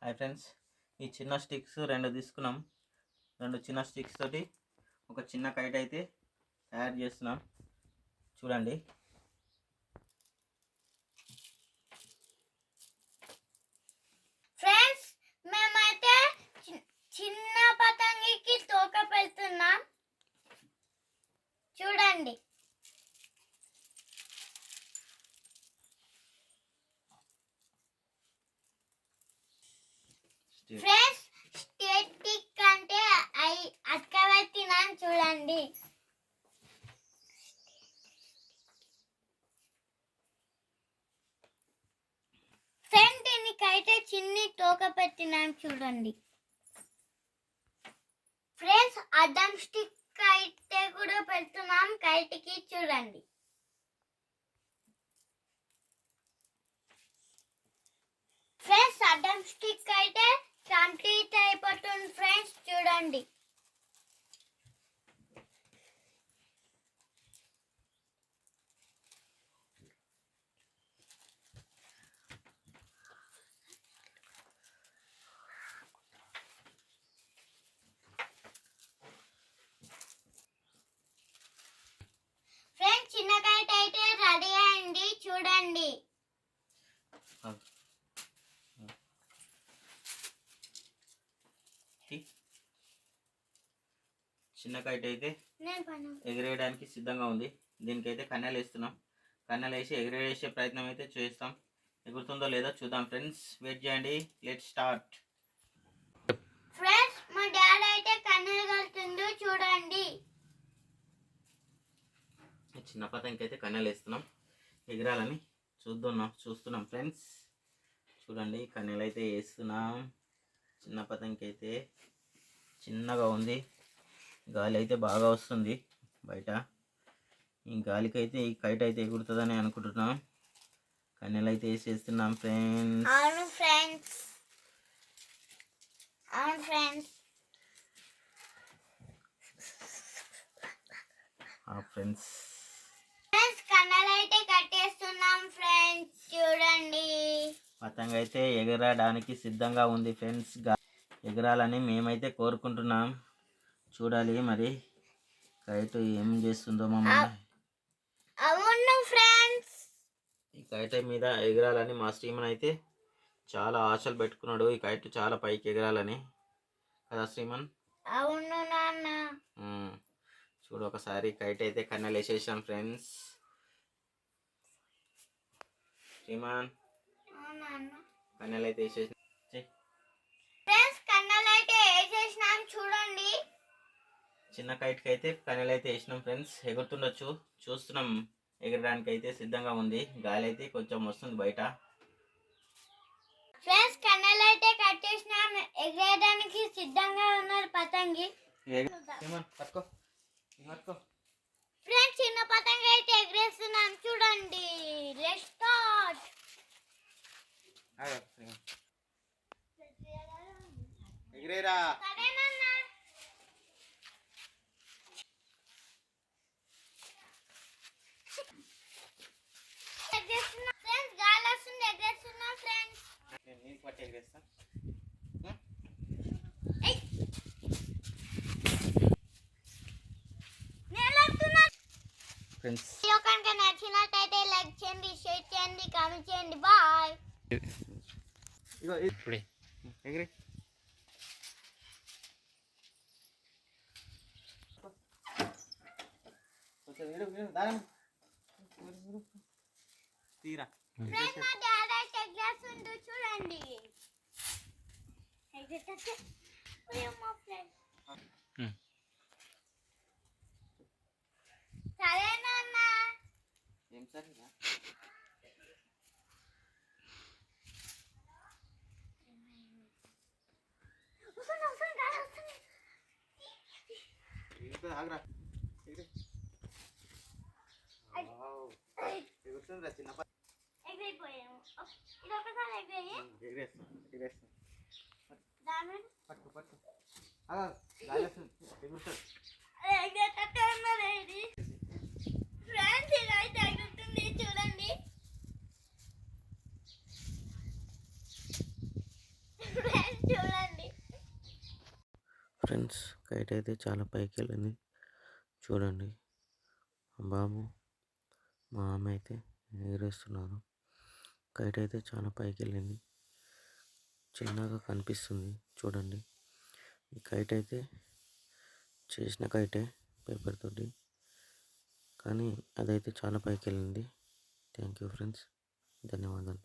Hi friends, ఈ చిన్న sticks 2 తీసుకున్నాం. 2 చిన్న స్టిక్స్ తోటి ఒక చిన్న కైట్ అయితే తయారు చేస్తున్నాం. చూడండి. ఫ్రెండ్స్, మేమైతే చిన్న పతంగికి తోక పెడుతున్నాం. చూడండి. ఫ్రెండ్స్, స్టేటిక్ అంటే అక్కబెట్టినాం. చూడండి. ఫ్రెండ్, దీనికైతే చిన్ని తోక పెట్టినాం. చూడండి. ఫ్రెండ్స్, అడ్డం స్టిక్ అయితే కూడా పెడుతున్నాం కైట్కి. చూడండి. ఫ్రెండ్స్, అడ్డం స్టిక్ అయితే కంప్లీట్ అయిపోతుంది. ఫ్రెండ్స్, చూడండి. ఫ్రెండ్స్, చిన్న కైట్ అయితే రెడీ అయింది. చూడండి. చిన్న కైట్ అయితే ఎగిరేయడానికి సిద్ధంగా ఉంది. దీనికైతే కన్నెలు వేస్తున్నాం. కన్నెలు వేసి ఎగిరేసే ప్రయత్నం అయితే చేస్తాం. ఎగురుతుందో లేదో చూద్దాం ఫ్రెండ్స్. వెయిట్ చేయండి. Let start. ఫ్రెండ్స్, మా డాడీ అయితే కన్నెలు కలుతుందో చూడండి. చిన్న పతంకి అయితే కన్నెలు వేస్తున్నాం. ఎగరాలని చూస్తున్నాం ఫ్రెండ్స్. చూడండి, కన్నెలు అయితే వేస్తున్నాం. చిన్న పతంకి అయితే చిన్నగా ఉంది. గాలి అయితే బాగా వస్తుంది బయట. ఈ గాలికి అయితే ఈ కైట్ అయితే ఎగురుతుందని అనుకుంటున్నాం. కన్నెలు అయితే వేసేస్తున్నాం ఫ్రెండ్స్. అవును ఫ్రెండ్స్. ఫ్రెండ్స్ కన్నెలు అయితే కట్టేస్తున్నాం ఫ్రెండ్స్. చూడండి. పతంగ అయితే ఎగరడానికి సిద్ధంగా ఉంది ఫ్రెండ్స్. ఎగరాలని మేమైతే కోరుకుంటున్నాం. చూడాలి మరి కైట్ ఏం చేస్తుందో మమ్మల్ని. అవును ఫ్రెండ్స్. ఈ కైట్ మీద ఎగరాలని మా శ్రీమన్ అయితే చాలా ఆశలు పెట్టుకున్నాడు. ఈ కైట్ చాలా పైకి ఎగరాలని కదా శ్రీమన్? అవును నాన్న. చూడు, ఒకసారి కైట్ అయితే కన్నెలు వేసేసాం ఫ్రెండ్స్. శ్రీమన్, కన్నెలు అయితే వేసేసి ఫ్రెండ్స్, కన్నెలు అయితే వేసేసినాం. చూడండి. చిన్న కైట్కి అయితే కన్నెలు అయితే వేసినాం ఫ్రెండ్స్. ఎగురుతుండొచ్చు, చూస్తున్నాం. ఎగరడానికి అయితే సిద్ధంగా ఉంది. గాలి అయితే కొంచెం వస్తుంది బయట. ఫ్రెండ్స్, కన్నెలు అయితే కట్టేసినాం. ఎగరడానికి సిద్ధంగా ఉన్నారు పతంగి. ఫ్రెండ్స్, చిన్న పతంగి అయితే ఎగరేస్తున్నాం. చూడండి. Let's start. ఎగిరేరా. సరేనన్నా. ఫ్రెండ్స్, గాలి వస్తుంది. ఎగరేస్తున్నాం ఫ్రెండ్స్. నేను పట్టి ఎగిరేస్తా ఫ్రెండ్స్. వీడియో కనుక నచ్చినట్టయితే లైక్ చేయండి, షేర్ చేయండి, కామెంట్ చేయండి. బాయ్. ఇప్పుడే ఎగిరే. తీరా. ఫ్రెండ్స్, మా డాడీ అయితే ఎగరేస్తుండు. చూడండి. సరేనా? ఏం సరేనా? ఆగ్రా. ఎగురుతుందిరా చిన్న ఎగిరిపోయాము. ఇది ఒకసారి ఎగిరేస్తాం. పట్టు పట్టు. గాలి వస్తుంది. ఎగురుతుంది. ఫ్రెండ్స్, ఇలా అయితే ఎగురుతుంది. చూడండి. ఫ్రెండ్స్, కైట్ అయితే చాలా పైకి వెళ్ళింది. చూడండి, మా బాబు మా అమ్మ అయితే ఎగరేస్తున్నారు. కైట్ అయితే చాలా పైకి వెళ్ళింది. చిన్నగా కనిపిస్తుంది చూడండి. ఈ కైట్ అయితే చేసిన కైటే పేపర్ తోటి, కానీ అదైతే చాలా పైకి వెళ్ళింది. థ్యాంక్ యూ ఫ్రెండ్స్, ధన్యవాదాలు.